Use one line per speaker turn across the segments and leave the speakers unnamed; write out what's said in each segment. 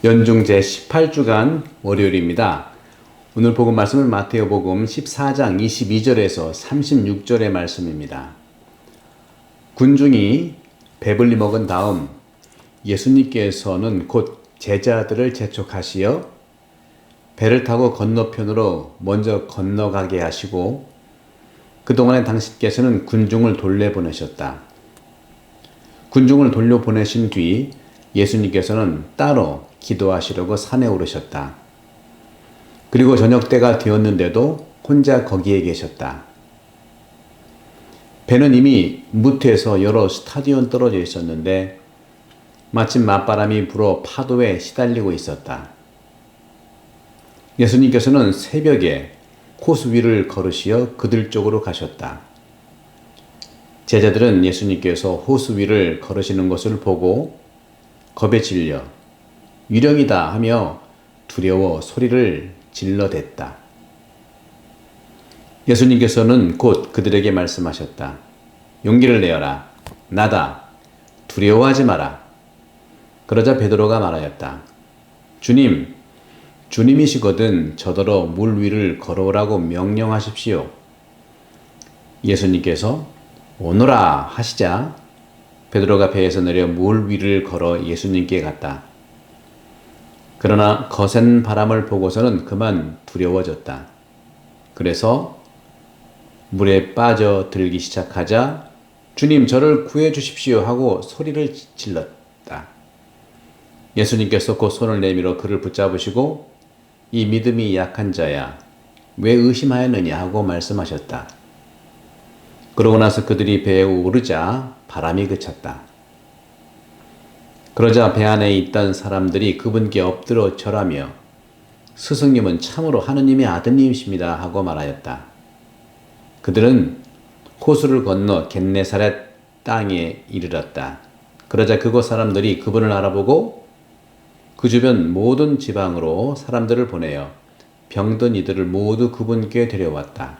연중 제18주간 월요일입니다. 오늘 복음 말씀은 마태복음 14장 22절에서 36절의 말씀입니다. 군중이 배불리 먹은 다음 예수님께서는 곧 제자들을 재촉하시어 배를 타고 건너편으로 먼저 건너가게 하시고 그동안에 당신께서는 군중을 돌려보내셨다. 군중을 돌려보내신 뒤 예수님께서는 따로 기도하시려고 산에 오르셨다. 그리고 저녁 때가 되었는데도 혼자 거기에 계셨다. 배는 이미 무트에서 여러 스타디온 떨어져 있었는데 마침 맞바람이 불어 파도에 시달리고 있었다. 예수님께서는 새벽에 호수 위를 걸으시어 그들 쪽으로 가셨다. 제자들은 예수님께서 호수 위를 걸으시는 것을 보고 겁에 질려 유령이다 하며 두려워 소리를 질러댔다. 예수님께서는 곧 그들에게 말씀하셨다. 용기를 내어라. 나다. 두려워하지 마라. 그러자 베드로가 말하였다. 주님, 주님이시거든 저더러 물 위를 걸어오라고 명령하십시오. 예수님께서 오너라 하시자 베드로가 배에서 내려 물 위를 걸어 예수님께 갔다. 그러나 거센 바람을 보고서는 그만 두려워졌다. 그래서 물에 빠져들기 시작하자 주님 저를 구해 주십시오 하고 소리를 질렀다. 예수님께서 곧 손을 내밀어 그를 붙잡으시고 이 믿음이 약한 자야 왜 의심하였느냐 하고 말씀하셨다. 그러고 나서 그들이 배에 오르자 바람이 그쳤다. 그러자 배 안에 있던 사람들이 그분께 엎드려 절하며 스승님은 참으로 하느님의 아드님이십니다 하고 말하였다. 그들은 호수를 건너 겟네사렛 땅에 이르렀다. 그러자 그곳 사람들이 그분을 알아보고 그 주변 모든 지방으로 사람들을 보내어 병든 이들을 모두 그분께 데려왔다.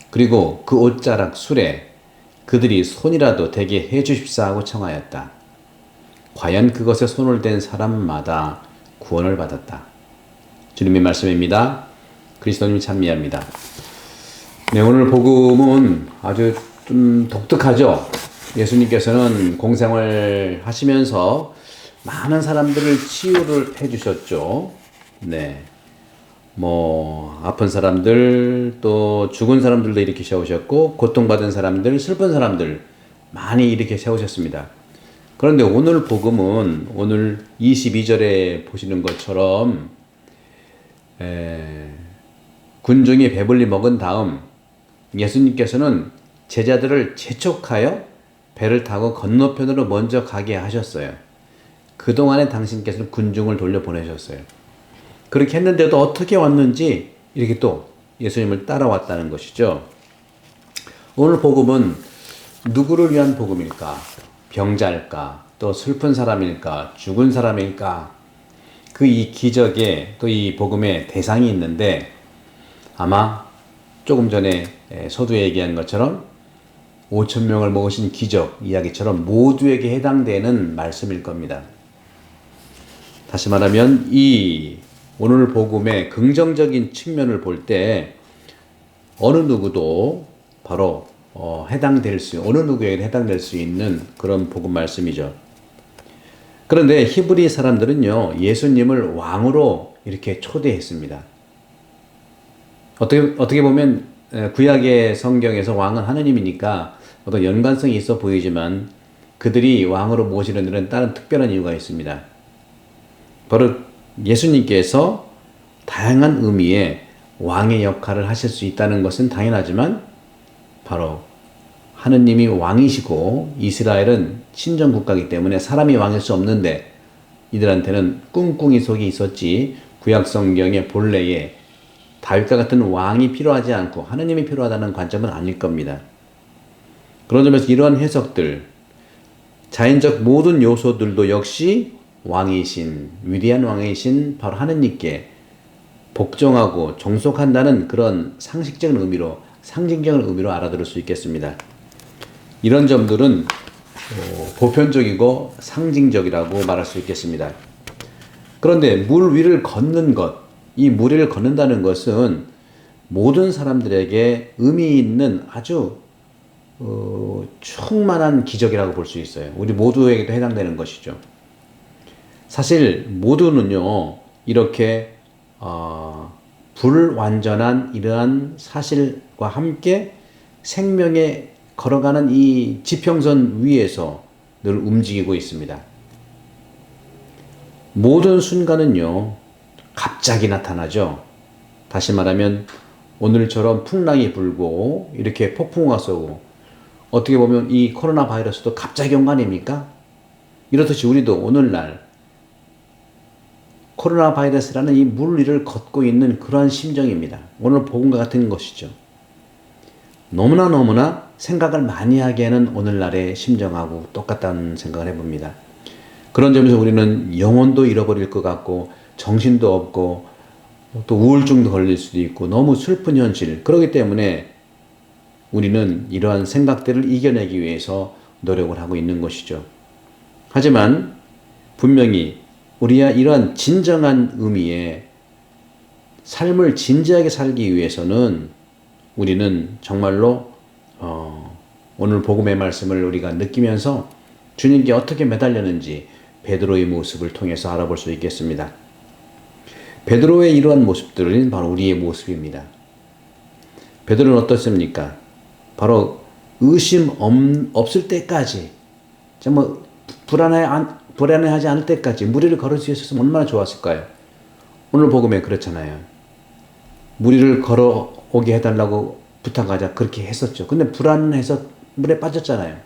그리고 그 옷자락 술에 그들이 손이라도 대게 해주십사 하고 청하였다. 과연 그것에 손을 댄 사람마다 구원을 받았다. 주님의 말씀입니다. 그리스도님 찬미합니다. 네, 오늘 복음은 아주 좀 독특하죠. 예수님께서는 공생을 하시면서 많은 사람들을 치유를 해주셨죠. 네. 아픈 사람들, 또 죽은 사람들도 이렇게 세우셨고, 고통받은 사람들, 슬픈 사람들 많이 이렇게 세우셨습니다. 그런데 오늘 복음은 오늘 22절에 보시는 것처럼 군중이 배불리 먹은 다음 예수님께서는 제자들을 재촉하여 배를 타고 건너편으로 먼저 가게 하셨어요. 그동안에 당신께서는 군중을 돌려보내셨어요. 그렇게 했는데도 어떻게 왔는지 이렇게 또 예수님을 따라왔다는 것이죠. 오늘 복음은 누구를 위한 복음일까? 병자일까? 또 슬픈 사람일까? 죽은 사람일까? 그 이 기적에 또 이 복음의 대상이 있는데 아마 조금 전에 서두에 얘기한 것처럼 5,000명을 먹으신 기적 이야기처럼 모두에게 해당되는 말씀일 겁니다. 다시 말하면 이 오늘 복음의 긍정적인 측면을 볼 때 어느 누구도 바로 어느 누구에게 해당될 수 있는 그런 복음 말씀이죠. 그런데 히브리 사람들은요, 예수님을 왕으로 이렇게 초대했습니다. 어떻게 보면 구약의 성경에서 왕은 하느님이니까 어떤 연관성이 있어 보이지만 그들이 왕으로 모시는 데는 다른 특별한 이유가 있습니다. 바로 예수님께서 다양한 의미의 왕의 역할을 하실 수 있다는 것은 당연하지만 바로 하느님이 왕이시고 이스라엘은 신정국가이기 때문에 사람이 왕일 수 없는데 이들한테는 꿍꿍이 속이 있었지 구약 성경의 본래에 다윗과 같은 왕이 필요하지 않고 하느님이 필요하다는 관점은 아닐 겁니다. 그런 점에서 이러한 해석들, 자연적 모든 요소들도 역시 왕이신, 위대한 왕이신 바로 하느님께 복종하고 종속한다는 그런 상식적인 의미로, 상징적인 의미로 알아들을 수 있겠습니다. 이런 점들은 보편적이고 상징적이라고 말할 수 있겠습니다. 그런데 물 위를 걷는 것, 이 물 위를 걷는다는 것은 모든 사람들에게 의미 있는 아주 충만한 기적이라고 볼 수 있어요. 우리 모두에게도 해당되는 것이죠. 사실 모두는요, 이렇게 불완전한 이러한 사실과 함께 생명에 걸어가는 이 지평선 위에서 늘 움직이고 있습니다. 모든 순간은요, 갑자기 나타나죠. 다시 말하면 오늘처럼 풍랑이 불고 이렇게 폭풍우가 쏘고, 어떻게 보면 이 코로나 바이러스도 갑자기 온 거 아닙니까? 이렇듯이 우리도 오늘날 코로나 바이러스라는 이 물 위를 걷고 있는 그러한 심정입니다. 오늘 복음과 같은 것이죠. 너무나 생각을 많이 하게 하는 오늘날의 심정하고 똑같다는 생각을 해봅니다. 그런 점에서 우리는 영혼도 잃어버릴 것 같고 정신도 없고 또 우울증도 걸릴 수도 있고 너무 슬픈 현실. 그렇기 때문에 우리는 이러한 생각들을 이겨내기 위해서 노력을 하고 있는 것이죠. 하지만 분명히 우리가 이러한 진정한 의미의 삶을 진지하게 살기 위해서는 우리는 정말로 오늘 복음의 말씀을 우리가 느끼면서 주님께 어떻게 매달렸는지 베드로의 모습을 통해서 알아볼 수 있겠습니다. 베드로의 이러한 모습들은 바로 우리의 모습입니다. 베드로는 어떻습니까? 바로 의심 없을 때까지, 정말 불안해하지 않을 때까지 무리를 걸을 수 있었으면 얼마나 좋았을까요? 오늘 복음에 그렇잖아요. 무리를 걸어오게 해달라고 부탁하자 그렇게 했었죠. 근데 불안해서 물에 빠졌잖아요.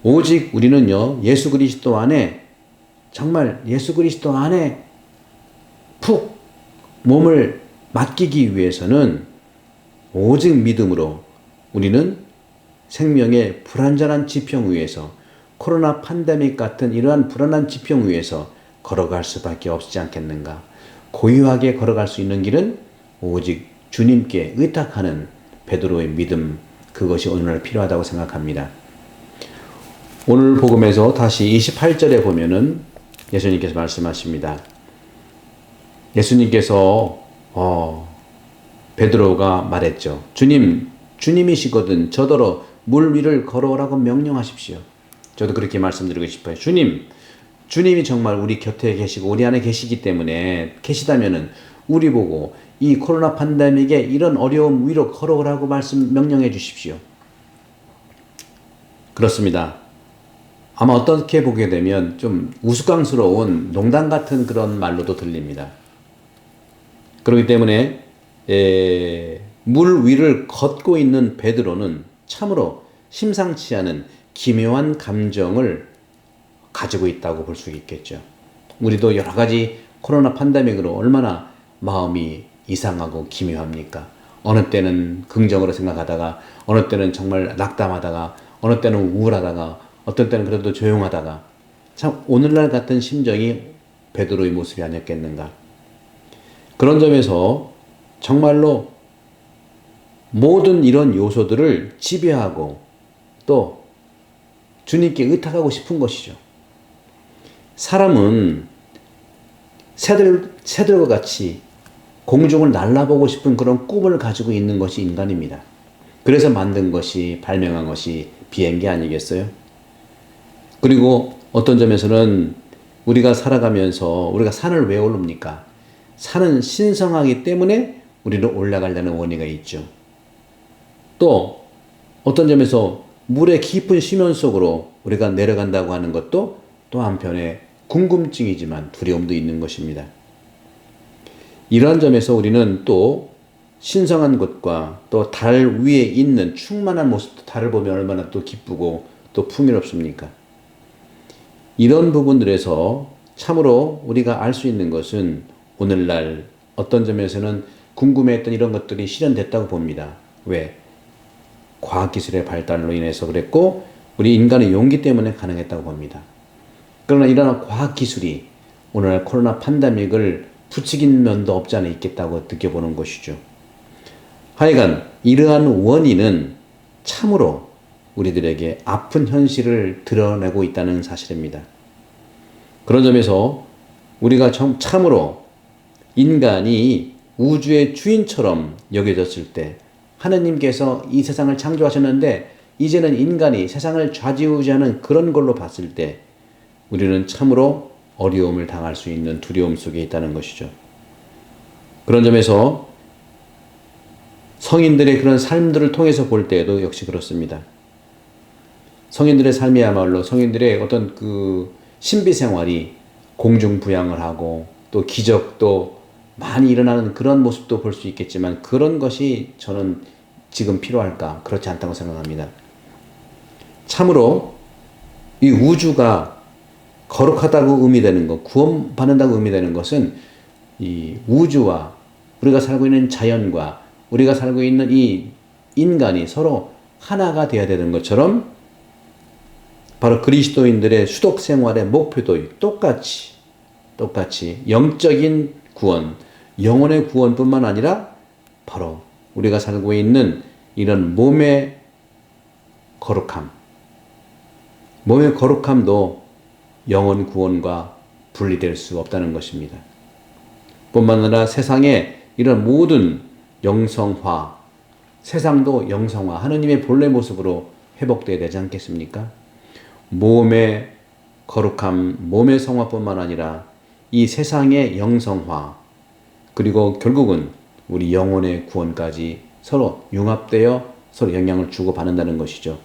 오직 우리는요, 예수 그리스도 안에, 정말 예수 그리스도 안에 푹 몸을 맡기기 위해서는 오직 믿음으로 우리는 생명의 불완전한 지평 위에서, 코로나 팬데믹 같은 이러한 불안한 지평 위에서 걸어갈 수밖에 없지 않겠는가. 고요하게 걸어갈 수 있는 길은 오직 주님께 의탁하는 베드로의 믿음, 그것이 오늘날 필요하다고 생각합니다. 오늘 복음에서 다시 28절에 보면은 예수님께서 말씀하십니다. 예수님께서 베드로가 말했죠. 주님이시거든 저더러 물 위를 걸어오라고 명령하십시오. 저도 그렇게 말씀드리고 싶어요. 주님이 정말 우리 곁에 계시고 우리 안에 계시기 때문에, 계시다면은 우리 보고 이 코로나 팬데믹에 이런 어려움 위로 걸어오라고 명령해 주십시오. 그렇습니다. 아마 어떻게 보게 되면 좀 우스꽝스러운 농담 같은 그런 말로도 들립니다. 그렇기 때문에 물 위를 걷고 있는 베드로는 참으로 심상치 않은 기묘한 감정을 가지고 있다고 볼 수 있겠죠. 우리도 여러 가지 코로나 팬데믹으로 얼마나 마음이 이상하고 기묘합니까? 어느 때는 긍정으로 생각하다가, 어느 때는 정말 낙담하다가, 어느 때는 우울하다가, 어떤 때는 그래도 조용하다가, 참 오늘날 같은 심정이 베드로의 모습이 아니었겠는가. 그런 점에서 정말로 모든 이런 요소들을 지배하고 또 주님께 의탁하고 싶은 것이죠. 사람은 새들과 같이 공중을 날아보고 싶은 그런 꿈을 가지고 있는 것이 인간입니다. 그래서 만든 것이, 발명한 것이 비행기 아니겠어요? 그리고 어떤 점에서는 우리가 살아가면서 우리가 산을 왜 오릅니까? 산은 신성하기 때문에 우리는 올라가려는 원리가 있죠. 또 어떤 점에서 물의 깊은 심연 속으로 우리가 내려간다고 하는 것도 또 한편에 궁금증이지만 두려움도 있는 것입니다. 이러한 점에서 우리는 또 신성한 것과 또 달 위에 있는 충만한 모습도, 달을 보면 얼마나 또 기쁘고 또 풍요롭습니까? 이런 부분들에서 참으로 우리가 알 수 있는 것은 오늘날 어떤 점에서는 궁금해했던 이런 것들이 실현됐다고 봅니다. 왜? 과학기술의 발달로 인해서 그랬고 우리 인간의 용기 때문에 가능했다고 봅니다. 그러나 이러한 과학기술이 오늘날 코로나 팬데믹을 부추긴 면도 없지 않아 있겠다고 느껴보는 것이죠. 하여간 이러한 원인은 참으로 우리들에게 아픈 현실을 드러내고 있다는 사실입니다. 그런 점에서 우리가 참으로 인간이 우주의 주인처럼 여겨졌을 때 하느님께서 이 세상을 창조하셨는데 이제는 인간이 세상을 좌지우지하는 그런 걸로 봤을 때 우리는 참으로 어려움을 당할 수 있는 두려움 속에 있다는 것이죠. 그런 점에서 성인들의 그런 삶들을 통해서 볼 때에도 역시 그렇습니다. 성인들의 삶이야말로 성인들의 어떤 그 신비 생활이 공중부양을 하고 또 기적도 많이 일어나는 그런 모습도 볼 수 있겠지만 그런 것이 저는 지금 필요할까? 그렇지 않다고 생각합니다. 참으로 이 우주가 거룩하다고 의미되는 것, 구원받는다고 의미되는 것은 이 우주와 우리가 살고 있는 자연과 우리가 살고 있는 이 인간이 서로 하나가 되어야 되는 것처럼 바로 그리스도인들의 수독 생활의 목표도 똑같이 영적인 구원, 영혼의 구원뿐만 아니라 바로 우리가 살고 있는 이런 몸의 거룩함도 영혼 구원과 분리될 수 없다는 것입니다. 뿐만 아니라 세상의 이런 모든 영성화, 세상도 영성화, 하느님의 본래 모습으로 회복되어야 되지 않겠습니까? 몸의 거룩함, 몸의 성화뿐만 아니라 이 세상의 영성화, 그리고 결국은 우리 영혼의 구원까지 서로 융합되어 서로 영향을 주고받는다는 것이죠.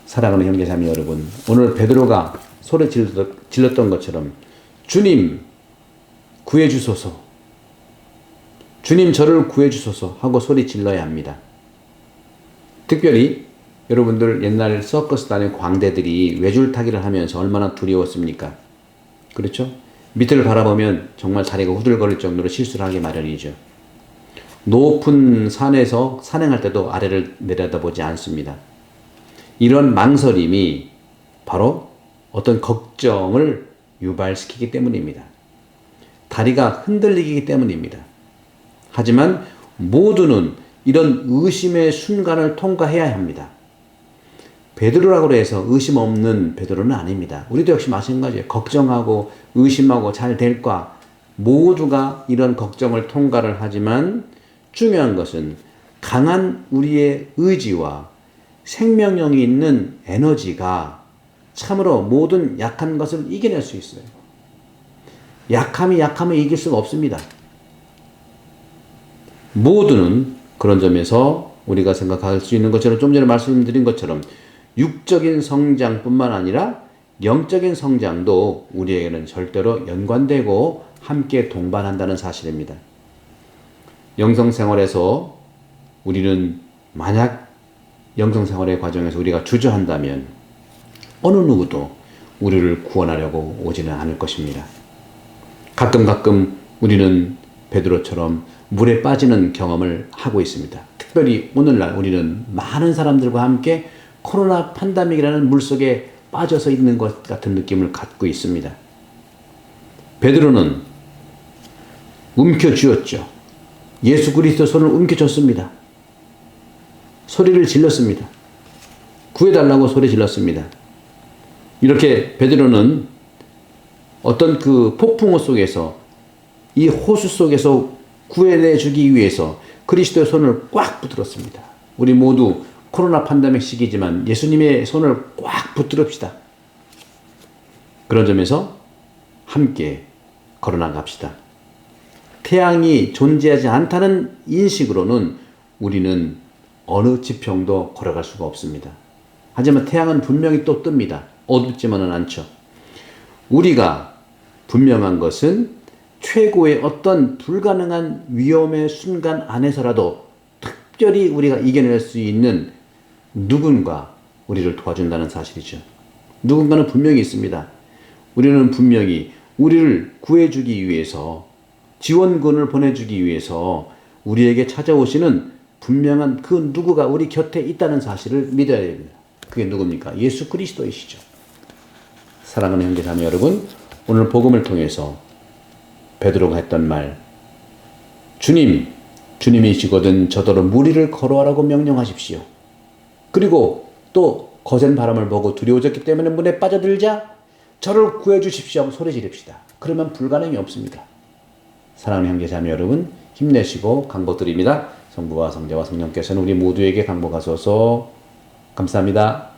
사랑하는 형제자매 여러분, 오늘 베드로가 소리 질렀던 것처럼 주님 구해주소서, 주님 저를 구해주소서 하고 소리 질러야 합니다. 특별히 여러분들 옛날 서커스 다니는 광대들이 외줄타기를 하면서 얼마나 두려웠습니까? 그렇죠? 밑을 바라보면 정말 다리가 후들거릴 정도로 실수를 하기 마련이죠. 높은 산에서 산행할 때도 아래를 내려다보지 않습니다. 이런 망설임이 바로 어떤 걱정을 유발시키기 때문입니다. 다리가 흔들리기 때문입니다. 하지만 모두는 이런 의심의 순간을 통과해야 합니다. 베드로라고 해서 의심 없는 베드로는 아닙니다. 우리도 역시 마찬가지예요. 걱정하고 의심하고 잘 될까? 모두가 이런 걱정을 통과를 하지만 중요한 것은 강한 우리의 의지와 생명력이 있는 에너지가 참으로 모든 약한 것을 이겨낼 수 있어요. 약함을 이길 수가 없습니다. 모두는 그런 점에서 우리가 생각할 수 있는 것처럼 좀 전에 말씀드린 것처럼 육적인 성장뿐만 아니라 영적인 성장도 우리에게는 절대로 연관되고 함께 동반한다는 사실입니다. 영성생활에서 우리는 만약 영성생활의 과정에서 우리가 주저한다면 어느 누구도 우리를 구원하려고 오지는 않을 것입니다. 가끔 우리는 베드로처럼 물에 빠지는 경험을 하고 있습니다. 특별히 오늘날 우리는 많은 사람들과 함께 코로나 팬데믹이라는 물속에 빠져서 있는 것 같은 느낌을 갖고 있습니다. 베드로는 움켜쥐었죠. 예수 그리스도 손을 움켜쥐었습니다. 소리를 질렀습니다. 구해달라고 소리 질렀습니다. 이렇게 베드로는 어떤 그 폭풍호 속에서 이 호수 속에서 구해내주기 위해서 그리스도의 손을 꽉 붙들었습니다. 우리 모두 코로나 팬데믹 시기지만 예수님의 손을 꽉 붙들읍시다. 그런 점에서 함께 걸어나갑시다. 태양이 존재하지 않다는 인식으로는 우리는 어느 지평도 걸어갈 수가 없습니다. 하지만 태양은 분명히 또 뜹니다. 어둡지만은 않죠. 우리가 분명한 것은 최고의 어떤 불가능한 위험의 순간 안에서라도 특별히 우리가 이겨낼 수 있는 누군가 우리를 도와준다는 사실이죠. 누군가는 분명히 있습니다. 우리는 분명히 우리를 구해주기 위해서 지원군을 보내주기 위해서 우리에게 찾아오시는 분명한 그 누구가 우리 곁에 있다는 사실을 믿어야 됩니다. 그게 누굽니까? 예수 그리스도이시죠. 사랑하는 형제자매 여러분, 오늘 복음을 통해서 베드로가 했던 말, 주님이시거든 저더러 무리를 걸어가라고 명령하십시오. 그리고 또 거센 바람을 보고 두려워졌기 때문에 물에 빠져들자 저를 구해주십시오 하고 소리 지릅시다. 그러면 불가능이 없습니다. 사랑하는 형제 자매 여러분, 힘내시고 강복드립니다. 성부와 성자와 성령께서는 우리 모두에게 강복하소서. 감사합니다.